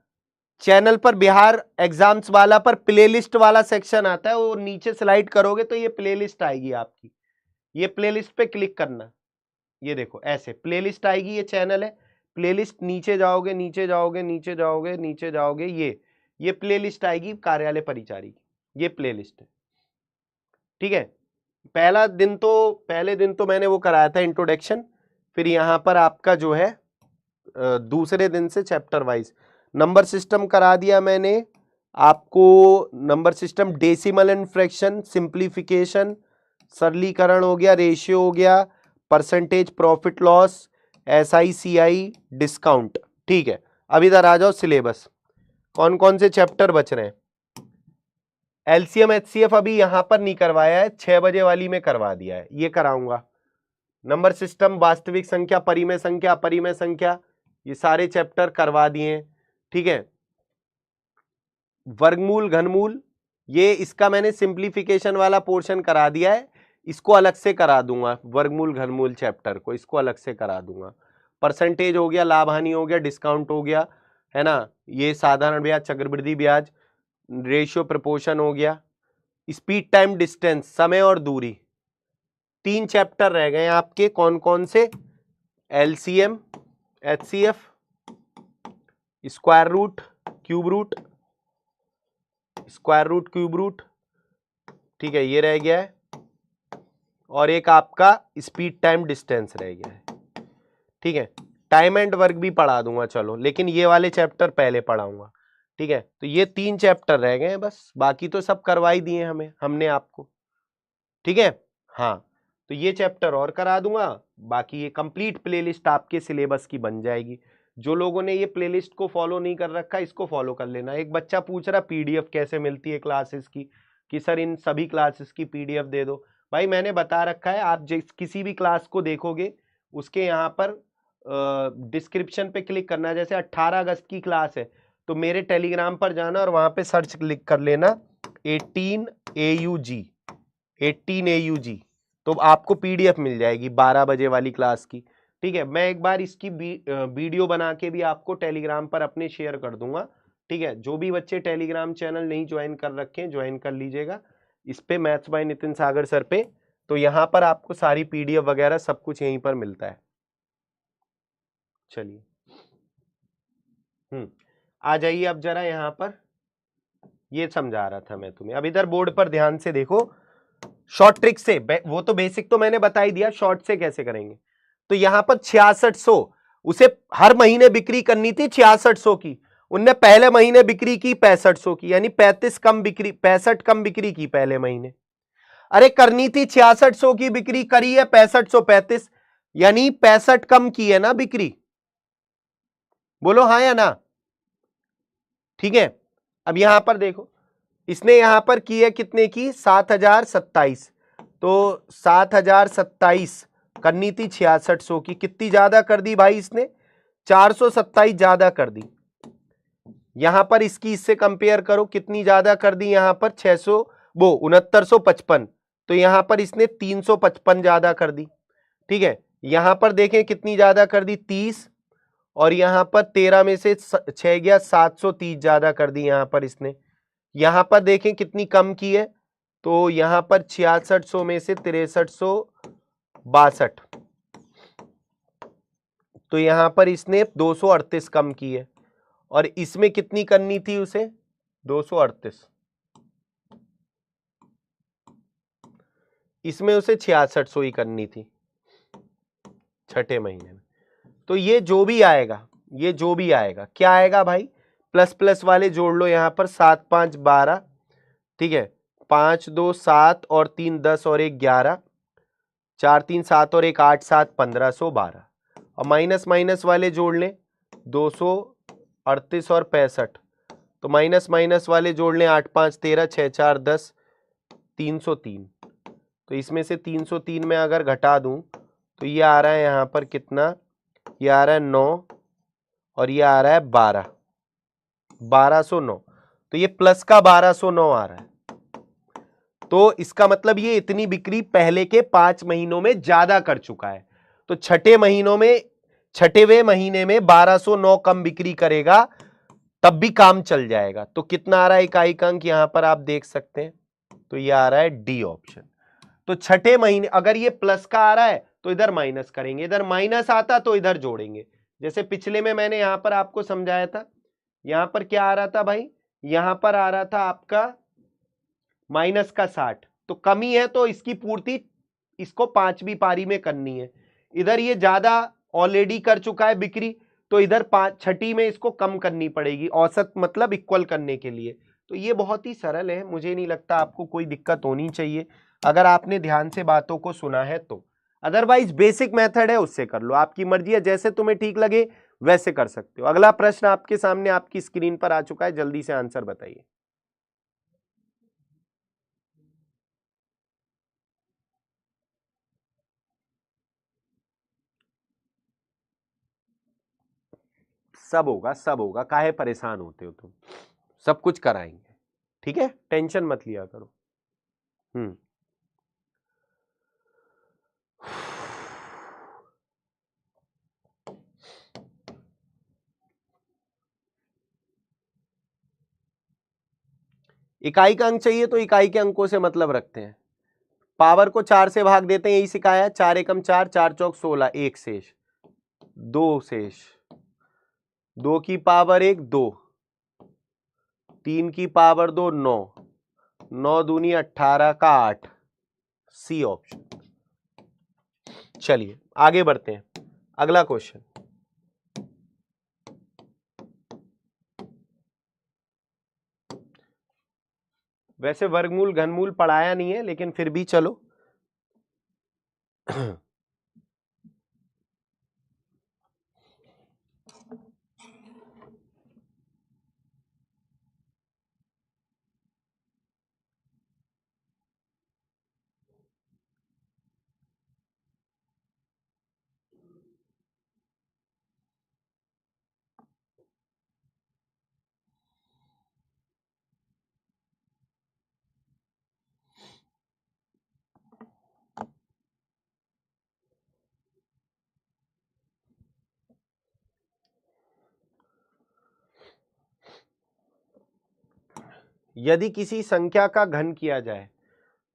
चैनल पर बिहार एग्जाम्स वाला पर प्लेलिस्ट वाला सेक्शन आता है, वो नीचे स्लाइड करोगे तो ये प्लेलिस्ट आएगी आपकी, ये प्लेलिस्ट पे क्लिक करना, ये देखो ऐसे प्लेलिस्ट आएगी, ये चैनल है प्लेलिस्ट, नीचे जाओगे नीचे जाओगे नीचे जाओगे नीचे जाओगे, ये प्लेलिस्ट आएगी कार्यालय परिचारी की, ये प्लेलिस्ट है, ठीक है। पहले दिन तो मैंने वो कराया था इंट्रोडक्शन, फिर यहां पर आपका जो है दूसरे दिन से चैप्टर वाइज नंबर सिस्टम करा दिया मैंने आपको, number system, decimal and fraction, simplification, सरलीकरण हो गया, रेशियो हो गया, percentage, profit loss, SI CI, discount, ठीक है। अब इधर आ जाओ सिलेबस, कौन कौन से चैप्टर बच रहे हैं। LCM HCF अभी यहां पर नहीं करवाया है, 6 बजे वाली में करवा दिया है, ये कराऊंगा। नंबर सिस्टम, वास्तविक संख्या, परिमेय संख्या, अपरिमेय संख्या, ये सारे चैप्टर करवा दिए, ठीक है। वर्गमूल, घनमूल, ये इसका मैंने सिंप्लीफिकेशन वाला पोर्शन करा दिया है, इसको अलग से करा दूंगा, वर्गमूल घनमूल चैप्टर को इसको अलग से करा दूंगा। परसेंटेज हो गया, लाभ हानि हो गया, डिस्काउंट हो गया, है ना, ये साधारण ब्याज, चक्रवृद्धि ब्याज, रेशियो प्रपोर्शन हो गया, स्पीड टाइम डिस्टेंस, समय और दूरी, 3 चैप्टर रह गए आपके, कौन कौन से, LCM HCF, square root, cube root, square root, cube root, ठीक है, ये रह गया है, और एक आपका स्पीड टाइम डिस्टेंस रह गया है, ठीक है। टाइम एंड वर्क भी पढ़ा दूंगा चलो, लेकिन ये वाले चैप्टर पहले पढ़ाऊंगा, ठीक है। तो ये 3 चैप्टर रह गए हैं बस, बाकी तो सब करवा ही दिए हमने आपको, ठीक है। हाँ, तो ये चैप्टर और करा दूंगा, बाकी ये कंप्लीट प्लेलिस्ट आपके सिलेबस की बन जाएगी। जो लोगों ने ये प्लेलिस्ट को फॉलो नहीं कर रखा, इसको फॉलो कर लेना। एक बच्चा पूछ रहा PDF कैसे मिलती है क्लासेस की, कि सर इन सभी क्लासेस की PDF दे दो। भाई मैंने बता रखा है, आप किसी भी क्लास को देखोगे उसके यहाँ पर डिस्क्रिप्शन पे क्लिक करना, जैसे 18 अगस्त की क्लास है तो मेरे टेलीग्राम पर जाना और वहां पे सर्च क्लिक कर लेना 18 AUG, तो आपको PDF मिल जाएगी 12 बजे वाली क्लास की, ठीक है। मैं एक बार इसकी वीडियो बना के भी आपको टेलीग्राम पर अपने शेयर कर दूंगा, ठीक है। जो भी बच्चे टेलीग्राम चैनल नहीं ज्वाइन कर रखे हैं ज्वाइन कर लीजिएगा इस पे, maths by Nitin Sagar sir पे, तो यहाँ पर आपको सारी PDF वगैरह सब कुछ यहीं पर मिलता है। चलिए आ जाइए अब जरा यहाँ पर, ये समझा रहा था मैं तुम्हें। अब इधर बोर्ड पर ध्यान से देखो, शॉर्ट ट्रिक से, वो तो बेसिक तो मैंने बता ही दिया, शॉर्ट से कैसे करेंगे। तो यहां पर 6600, उसे हर महीने बिक्री करनी थी 6600 की, उनने पहले महीने बिक्री की 6500 की, यानी 65 कम बिक्री की पहले महीने। अरे करनी थी 6600 की बिक्री, करी है 6535, यानी 65 कम की है ना बिक्री, बोलो हाँ या ना, ठीक है। अब यहां पर देखो, इसने यहां पर की है कितने की, 7027, तो 7027 करनी थी 6600 की, कितनी ज्यादा कर दी भाई इसने, 427 ज्यादा कर दी। यहां पर इसकी इससे कंपेयर करो, कितनी ज्यादा कर दी, यहां पर 6955, तो यहां पर इसने 355 ज्यादा कर दी, ठीक है। यहां पर देखें कितनी ज्यादा कर दी, 30, और यहां पर 13 में से 6 गया, 730 ज्यादा कर दी यहां पर इसने। यहां पर देखें कितनी कम की है, तो यहां पर 6600 में से 6362, तो यहां पर इसने 238 कम की है, और इसमें कितनी करनी थी उसे, 238, इसमें उसे 6600 ही करनी थी छठे महीने में। तो ये जो भी आएगा क्या आएगा भाई, प्लस प्लस वाले जोड़ लो यहां पर, 7 5 12, ठीक है, 5 2 7 और 3 10 और 1 11, 4 3 7 और 1 8 7 1512, और माइनस माइनस वाले जोड़ लें, 238 और 65, तो माइनस माइनस वाले जोड़ लें, 8 5 13, 6 4 10, 303, तो इसमें से 303 में अगर घटा दूं तो ये आ रहा है यहाँ पर कितना, ये आ रहा है 9 और ये आ रहा है 1209, तो ये प्लस का 1209 आ रहा है। तो इसका मतलब ये इतनी बिक्री पहले के 5 महीनों में ज्यादा कर चुका है। तो छठेवें महीने में 1209 कम बिक्री करेगा तब भी काम चल जाएगा। तो कितना आ रहा है इकाई का अंक, यहां पर आप देख सकते हैं, तो ये आ रहा है डी ऑप्शन। तो छठे महीने अगर ये प्लस का आ रहा है तो इधर माइनस करेंगे, इधर माइनस आता तो इधर जोड़ेंगे। जैसे पिछले में मैंने यहां पर आपको समझाया था, यहां पर क्या आ रहा था भाई, यहां पर आ रहा था आपका माइनस का 60, तो कमी है तो इसकी पूर्ति इसको 5वीं पारी में करनी है। इधर ये ज्यादा ऑलरेडी कर चुका है बिक्री, तो इधर छठी में इसको कम करनी पड़ेगी, औसत मतलब इक्वल करने के लिए। तो ये बहुत ही सरल है, मुझे नहीं लगता आपको कोई दिक्कत होनी चाहिए अगर आपने ध्यान से बातों को सुना है तो। अदरवाइज बेसिक मेथड है, उससे कर लो, आपकी मर्जी है, जैसे तुम्हें ठीक लगे वैसे कर सकते हो। अगला प्रश्न आपके सामने आपकी स्क्रीन पर आ चुका है, जल्दी से आंसर बताइए। सब होगा, सब होगा, काहे परेशान होते हो तुम, सब कुछ कराएंगे, ठीक है, टेंशन मत लिया करो। इकाई का अंक चाहिए तो इकाई के अंकों से मतलब रखते हैं, पावर को 4 से भाग देते हैं, यही सिखाया है। 4 एकम 4, 4 चौक 16, 1 शेष, 2 शेष, 2 की पावर 1 2, 3 की पावर 2 9, 9 दूनी 18 का 8, सी ऑप्शन। चलिए आगे बढ़ते हैं, अगला क्वेश्चन। वैसे वर्गमूल घनमूल पढ़ाया नहीं है, लेकिन फिर भी चलो यदि किसी संख्या का घन किया जाए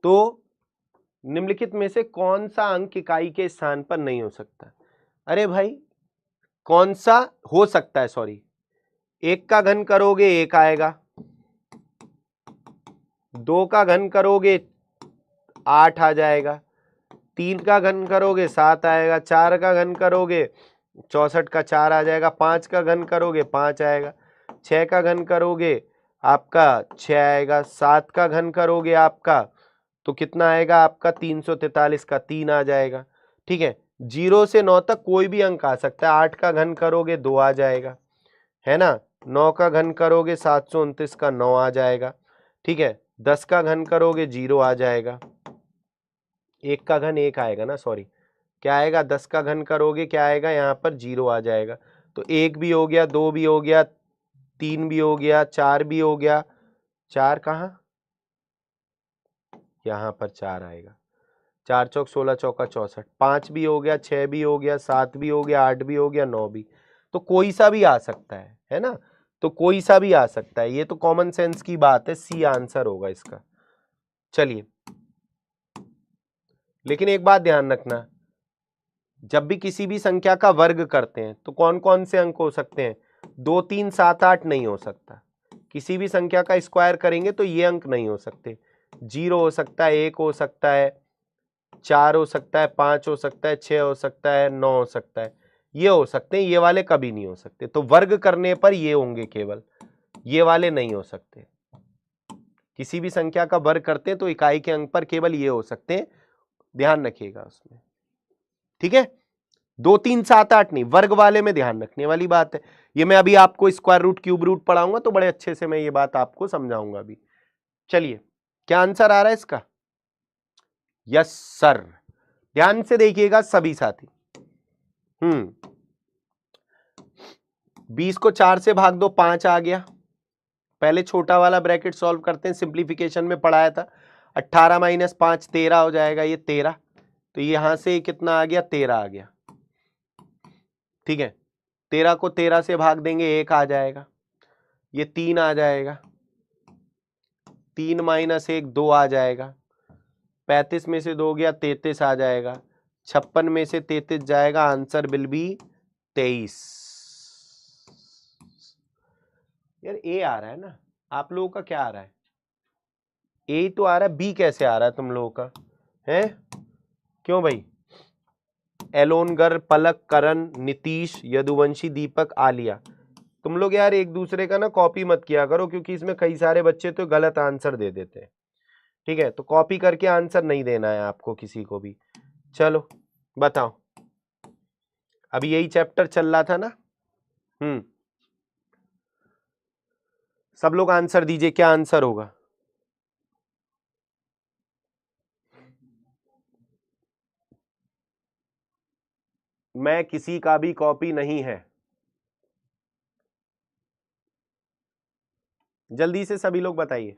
तो निम्नलिखित में से कौन सा अंक इकाई के स्थान पर नहीं हो सकता। अरे भाई कौन सा हो सकता है, सॉरी, 1 का घन करोगे 1 आएगा, 2 का घन करोगे 8 आ जाएगा, 3 का घन करोगे 7 आएगा, 4 का घन करोगे 64 का 4 आ जाएगा, 5 का घन करोगे 5 आएगा, 6 का घन करोगे आपका 6 आएगा, 7 का घन करोगे आपका तो कितना आएगा आपका 343 का 3 आ जाएगा। ठीक है, 0 से 9 तक कोई भी अंक आ सकता है। 8 का घन करोगे 2 आ जाएगा, है ना। 9 का घन करोगे 729 का 9 आ जाएगा। ठीक है, 10 का घन करोगे 0 आ जाएगा, 1 का घन 1 आएगा ना, सॉरी, क्या आएगा, 10 का घन करोगे क्या आएगा यहाँ पर 0 आ जाएगा। तो 1 भी हो गया, 2 भी हो गया, 3 भी हो गया, 4 भी हो गया, 4 कहाँ, यहाँ पर 4 आएगा, 4 चौक 16 चौका 64, 5 भी हो गया, 6 भी हो गया, 7 भी हो गया, 8 भी हो गया, 9 भी, तो कोई सा भी आ सकता है ना, तो कोई सा भी आ सकता है, ये तो कॉमन सेंस की बात है, सी आंसर होगा इसका। चलिए, लेकिन एक बात ध्यान रखना, जब भी किसी भी संख्या का वर्ग करते हैं तो कौन कौन से अंक हो सकते हैं, 2 3 7 8 नहीं हो सकता। किसी भी संख्या का स्क्वायर करेंगे तो ये अंक नहीं हो सकते, 0 हो सकता है, 1 हो सकता है, 4 हो सकता है, 5 हो सकता है, 6 हो सकता है, 9 हो सकता है, ये हो सकते हैं, ये वाले कभी नहीं हो सकते। तो वर्ग करने पर ये होंगे केवल, ये वाले नहीं हो सकते। किसी भी संख्या का वर्ग करते हैं तो इकाई के अंक पर केवल ये हो सकते हैं, ध्यान रखिएगा उसमें, ठीक है। 2 3 7 8 नहीं, वर्ग वाले में ध्यान रखने वाली बात है। ये मैं अभी आपको स्क्वायर रूट क्यूब रूट पढ़ाऊंगा तो बड़े अच्छे से मैं ये बात आपको समझाऊंगा अभी। चलिए, क्या आंसर आ रहा है इसका, यस सर, ध्यान से देखिएगा सभी साथी। 20 को 4 से भाग दो, 5 आ गया। पहले छोटा वाला ब्रैकेट सॉल्व करते हैं, सिंप्लीफिकेशन में पढ़ाया था। 18 माइनस 5 13 हो जाएगा, ये 13, तो यहां से कितना आ गया, 13 आ गया। ठीक है, 13 को 13 से भाग देंगे, 1 आ जाएगा, ये 3 आ जाएगा, 3 माइनस 1 2 आ जाएगा, 35 में से 2 गया 33 आ जाएगा, 56 में से 33 जाएगा, आंसर विल बी 23। यार ए आ रहा है ना, आप लोगों का क्या आ रहा है, ए तो आ रहा है, बी कैसे आ रहा है तुम लोगों का है? क्यों भाई? एलोनगर, पलक, करण, नीतीश, यदुवंशी, दीपक, आलिया, तुम लोग यार एक दूसरे का ना कॉपी मत किया करो, क्योंकि इसमें कई सारे बच्चे तो गलत आंसर दे देते हैं। ठीक है, तो कॉपी करके आंसर नहीं देना है आपको किसी को भी। चलो बताओ, अभी यही चैप्टर चल रहा था ना। सब लोग आंसर दीजिए, क्या आंसर होगा? मैं किसी का भी कॉपी नहीं है, जल्दी से सभी लोग बताइए।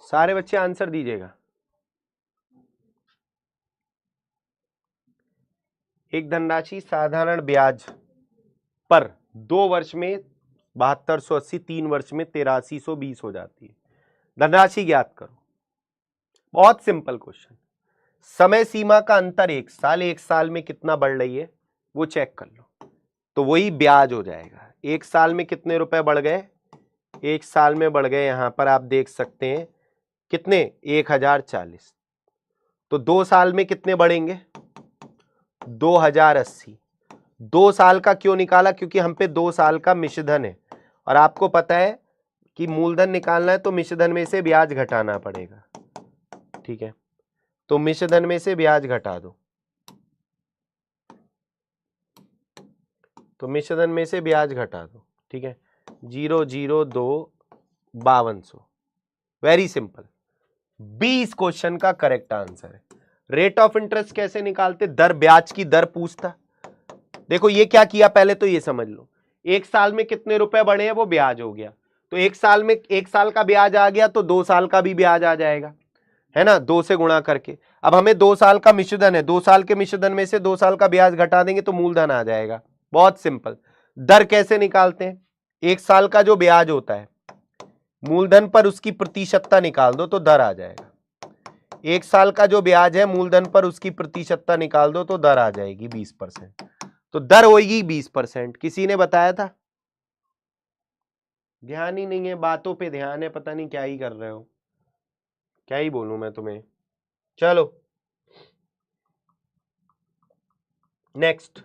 सारे बच्चे आंसर दीजिएगा। एक धनराशि साधारण ब्याज पर 2 वर्ष में 7280, 3 वर्ष में 8320 हो जाती है। धनराशि ज्ञात करो। बहुत सिंपल क्वेश्चन। समय सीमा का अंतर 1 साल, 1 साल में कितना बढ़ रही है वो चेक कर लो, तो वही ब्याज हो जाएगा। 1 साल में कितने रुपए बढ़ गए? 1 साल में बढ़ गए, यहां पर आप देख सकते हैं कितने, 1040। तो 2 साल में कितने बढ़ेंगे? 2080। 2 साल का क्यों निकाला? क्योंकि हम पे 2 साल का मिश्रधन है, और आपको पता है कि मूलधन निकालना है तो मिश्रधन में से ब्याज घटाना पड़ेगा। ठीक है, तो मिश्रधन में से ब्याज घटा दो, तो मिश्रधन में से ब्याज घटा दो। ठीक है, 002 5200। वेरी सिंपल, 20 क्वेश्चन का करेक्ट आंसर है। रेट ऑफ इंटरेस्ट कैसे निकालते? दर, ब्याज की दर पूछता। देखो ये क्या किया, पहले तो ये समझ लो, 1 साल में कितने रुपए बढ़े हैं वो ब्याज हो गया, तो 1 साल में 1 साल का ब्याज आ गया, तो 2 साल का भी ब्याज आ जाएगा, है ना, 2 से गुणा करके। अब हमें 2 साल का मिश्रधन है, 2 साल के मिश्रधन में से 2 साल का ब्याज घटा देंगे तो मूलधन आ जाएगा। बहुत सिंपल। दर कैसे निकालते हैं? 1 साल का जो ब्याज होता है मूलधन पर उसकी प्रतिशतता निकाल दो तो दर आ जाएगा। 1 साल का जो ब्याज है मूलधन पर उसकी प्रतिशतता निकाल दो तो दर आ जाएगी 20%। तो दर होगी 20%। किसी ने बताया था? ध्यान ही नहीं है, बातों पे ध्यान है, पता नहीं क्या ही कर रहे हो, क्या ही बोलूं मैं तुम्हें। चलो नेक्स्ट।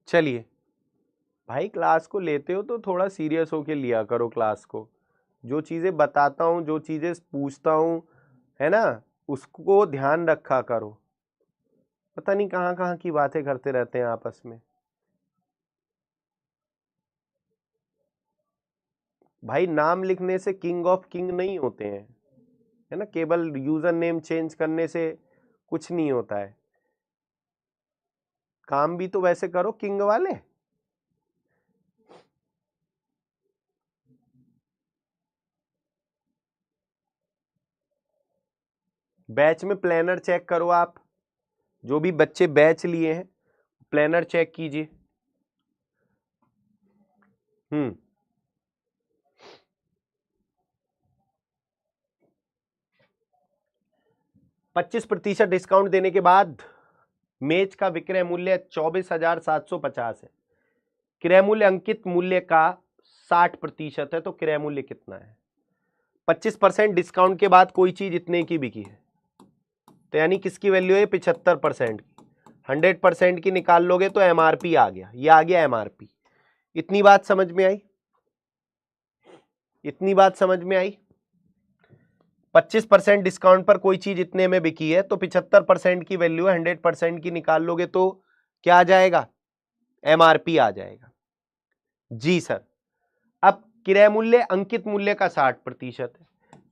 चलिए भाई, क्लास को लेते हो तो थोड़ा सीरियस होके लिया करो क्लास को। जो चीजें बताता हूं, जो चीजें पूछता हूं, है ना, उसको ध्यान रखा करो। पता नहीं कहां कहां की बातें करते रहते हैं आपस में। भाई नाम लिखने से किंग ऑफ किंग नहीं होते हैं, है ना, केवल यूजर नेम चेंज करने से कुछ नहीं होता है। काम भी तो वैसे करो किंग वाले। बैच में प्लानर चेक करो आप, जो भी बच्चे बैच लिए हैं प्लानर चेक कीजिए। 25% डिस्काउंट देने के बाद मेज का विक्रय मूल्य 24,750 है। क्रय मूल्य अंकित मूल्य का 60% है, तो क्रय मूल्य कितना है? 25% डिस्काउंट के बाद कोई चीज इतने की बिकी है, तो यानी किसकी वैल्यू है? 75% की। 100% की निकाल लोगे तो एमआरपी आ गया, ये आ गया एमआरपी। इतनी बात समझ में आई? इतनी बात समझ में आई? 25% डिस्काउंट पर कोई चीज इतने में बिकी है तो 75% की वैल्यू है, 100% की निकाल लोगे तो क्या आ जाएगा? एमआरपी आ जाएगा। जी सर। अब क्रय मूल्य अंकित मूल्य का 60% है,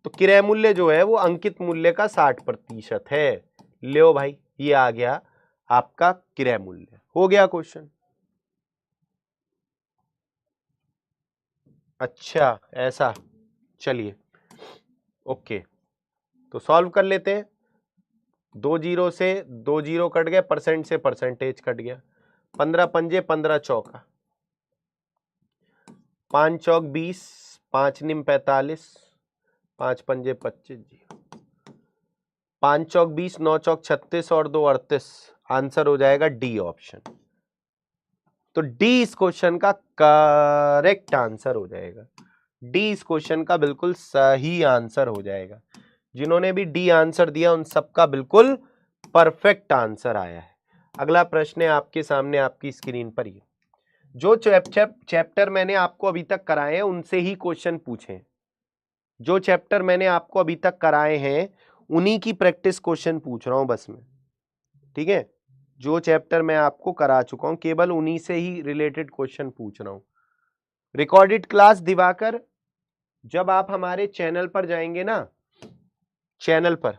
तो क्रय मूल्य जो है वो अंकित मूल्य का 60% है। लो भाई, ये आ गया आपका क्रय मूल्य। हो गया क्वेश्चन। अच्छा ऐसा, चलिए ओके, तो सॉल्व कर लेते हैं। 2 जीरो से 2 जीरो कट गए, परसेंट से परसेंटेज कट गया। 15 पंजे 15 चौका, 5 चौक 20, 5 निम 45, 5 पंजे 25 जी, 5 चौक 20, 9 चौक 36 और 2 38। आंसर हो जाएगा डी ऑप्शन। तो डी इस क्वेश्चन का करेक्ट आंसर हो जाएगा। डी इस क्वेश्चन का बिल्कुल सही आंसर हो जाएगा। जिन्होंने भी डी आंसर दिया उन सबका बिल्कुल परफेक्ट आंसर आया है। अगला प्रश्न है आपके सामने आपकी स्क्रीन पर। ये जो चैप्टर मैंने आपको अभी तक कराए हैं उनसे ही क्वेश्चन पूछे। जो चैप्टर मैंने आपको अभी तक कराए हैं उन्हीं की प्रैक्टिस क्वेश्चन पूछ रहा हूं बस मैं, ठीक है? जो चैप्टर मैं आपको करा चुका हूं केवल उन्हीं से ही रिलेटेड क्वेश्चन पूछ रहा हूं। रिकॉर्डेड क्लास दिवाकर, जब आप हमारे चैनल पर जाएंगे ना, चैनल पर,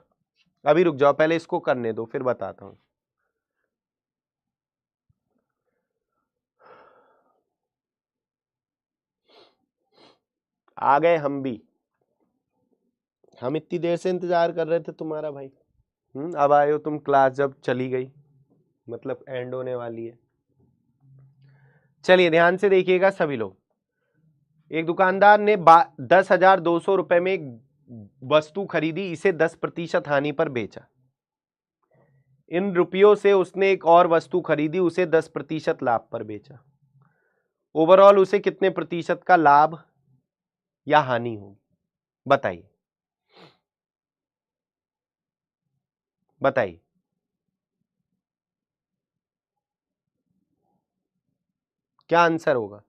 अभी रुक जाओ पहले इसको करने दो फिर बताता हूं। आ गए हम भी, हम इतनी देर से इंतजार कर रहे थे तुम्हारा भाई। अब आए हो तुम, क्लास जब चली गई मतलब एंड होने वाली है। चलिए ध्यान से देखिएगा सभी लोग। एक दुकानदार ने 10,200 रुपए में एक वस्तु खरीदी, इसे 10% हानि पर बेचा। इन रुपयों से उसने एक और वस्तु खरीदी, उसे 10% लाभ पर बेचा। ओवरऑल उसे कितने प्रतिशत का लाभ या हानि होगी? बताइए बताइए। क्या आंसर होगा?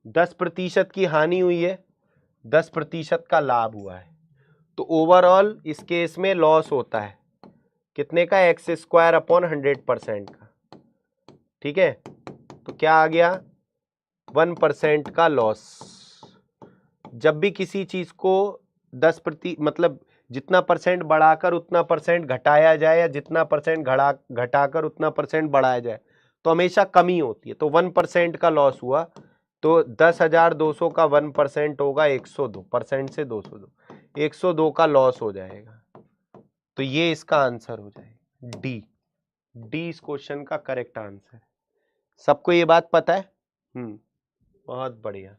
10% की हानि हुई है, 10% का लाभ हुआ है, तो ओवरऑल इस केस में लॉस होता है कितने का? x² अपॉन 100% का, ठीक है? तो क्या आ गया? 1% का लॉस। जब भी किसी चीज को 10% मतलब जितना परसेंट बढ़ाकर उतना परसेंट घटाया जाए या जितना परसेंट घटाकर उतना परसेंट बढ़ाया जाए तो हमेशा कमी होती है। तो 1% का लॉस हुआ, तो 10,200 का 1% होगा 102, परसेंट से 202, 102 का लॉस हो जाएगा। तो ये इसका आंसर हो जाएगा डी। डी इस क्वेश्चन का करेक्ट आंसर। सबको ये बात पता है? बहुत बढ़िया,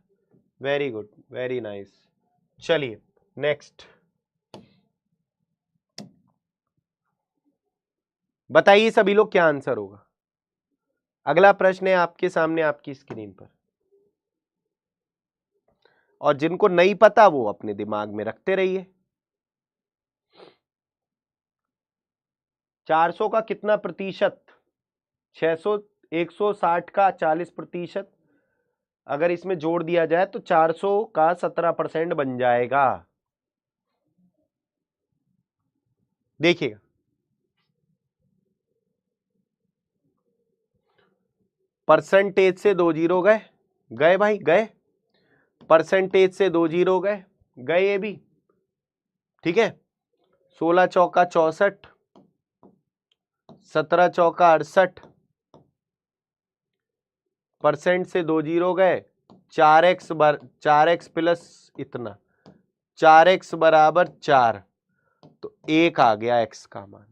वेरी गुड, वेरी नाइस। चलिए नेक्स्ट बताइए सभी लोग क्या आंसर होगा। अगला प्रश्न है आपके सामने आपकी स्क्रीन पर, और जिनको नहीं पता वो अपने दिमाग में रखते रहिए। 400 का कितना प्रतिशत? 600, 160 का 40%, अगर इसमें जोड़ दिया जाए तो 400 का 17% बन जाएगा। देखिएगा, परसेंटेज से 2 जीरो गए, गए भाई गए, परसेंटेज से 2 जीरो गए, गए ये भी, ठीक है? 16 चौका 64, 17 चौका 68, परसेंट से 2 जीरो गए, 4x प्लस इतना, 4x बराबर 4, तो 1 आ गया x का मान।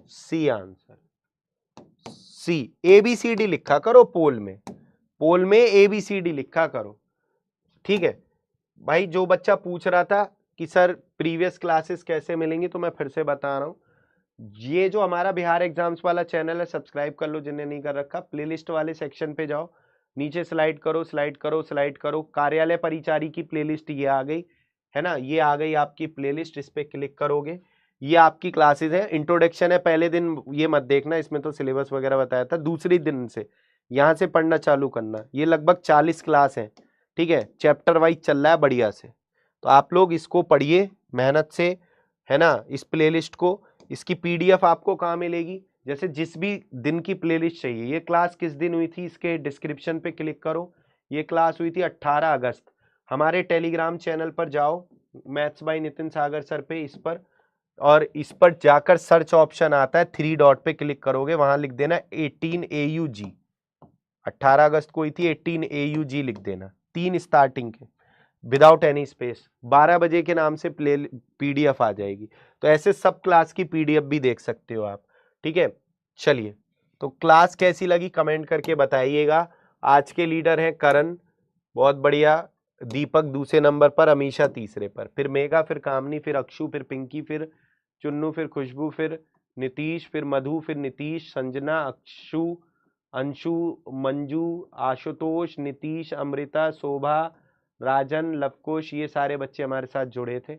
सी आंसर, सी। ABCD लिखा करो पोल में, पोल में ABCD लिखा करो, ठीक है भाई? जो बच्चा पूछ रहा था कि सर प्रीवियस क्लासेस कैसे मिलेंगी, तो मैं फिर से बता रहा हूं, ये जो हमारा बिहार एग्जाम्स वाला चैनल है सब्सक्राइब कर लो जिन्हें नहीं कर रखा। प्लेलिस्ट वाले सेक्शन पे जाओ, नीचे स्लाइड करो स्लाइड करो स्लाइड करो, कार्यालय परिचारी की प्लेलिस्ट ये आ गई है ना, ये आ गई आपकी प्लेलिस्ट, इस पे क्लिक करोगे, ये आपकी क्लासेस है। इंट्रोडक्शन है पहले दिन, ये मत देखना, इसमें तो सिलेबस वगैरह बताया था। दूसरे दिन से यहाँ से पढ़ना चालू करना। ये लगभग 40 क्लास है, ठीक है, चैप्टर वाइज चल रहा है बढ़िया से। तो आप लोग इसको पढ़िए मेहनत से, है ना। इस प्लेलिस्ट को, इसकी PDF आपको कहाँ मिलेगी, जैसे जिस भी दिन की प्लेलिस्ट चाहिए। ये क्लास किस दिन हुई थी, इसके डिस्क्रिप्शन पे क्लिक करो। ये क्लास हुई थी 18 अगस्त। हमारे टेलीग्राम चैनल पर जाओ, maths by Nitin Sagar sir पे, इस पर, और इस पर जाकर सर्च ऑप्शन आता है, 3 डॉट पे क्लिक करोगे, वहां लिख देना 18 AUG। 18 अगस्त को हुई थी, 18 AUG लिख देना, 3 स्टार्टिंग के, विदाउट एनी स्पेस। 12 बजे के नाम से PDF आ जाएगी। तो ऐसे सब क्लास की PDF भी देख सकते हो आप, ठीक है। चलिए, तो क्लास कैसी लगी कमेंट करके बताइएगा। आज के लीडर हैं करण, बहुत बढ़िया, दीपक दूसरे नंबर पर, अमीशा तीसरे पर, फिर मेघा, फिर कामनी, फिर अक्षु, फिर पिंकी, फिर चुन्नू, फिर खुशबू, फिर नीतीश, फिर मधु, फिर नीतीश, संजना, अक्षु, अंशु, मंजू, आशुतोष, नीतीश, अमृता, शोभा, राजन, लवकुश, ये सारे बच्चे हमारे साथ जुड़े थे।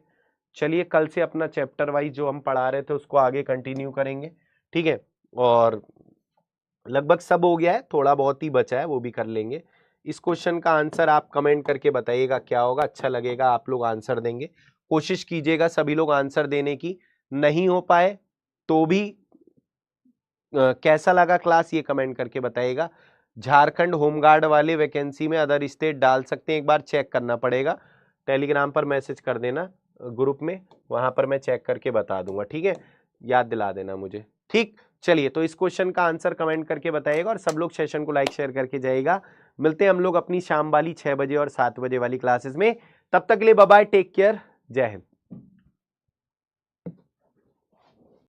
चलिए, कल से अपना चैप्टर वाइज जो हम पढ़ा रहे थे उसको आगे कंटिन्यू करेंगे, ठीक है। और लगभग सब हो गया है, थोड़ा बहुत ही बचा है, वो भी कर लेंगे। इस क्वेश्चन का आंसर आप कमेंट करके बताइएगा क्या होगा, अच्छा लगेगा आप लोग आंसर देंगे। कोशिश कीजिएगा सभी लोग आंसर देने की, नहीं हो पाए तो भी कैसा लगा क्लास ये कमेंट करके बताइएगा। झारखंड होमगार्ड वाले वैकेंसी में अदर स्टेट डाल सकते हैं, एक बार चेक करना पड़ेगा। टेलीग्राम पर मैसेज कर देना ग्रुप में, वहां पर मैं चेक करके बता दूंगा, ठीक है, याद दिला देना मुझे, ठीक। चलिए, तो इस क्वेश्चन का आंसर कमेंट करके बताइएगा, और सब लोग सेशन को लाइक शेयर करके जाइएगा। मिलते हैं हम लोग अपनी शाम वाली 6 बजे और 7 बजे वाली क्लासेस में। तब तक के लिए बाय बाय, टेक केयर, जय हिंद।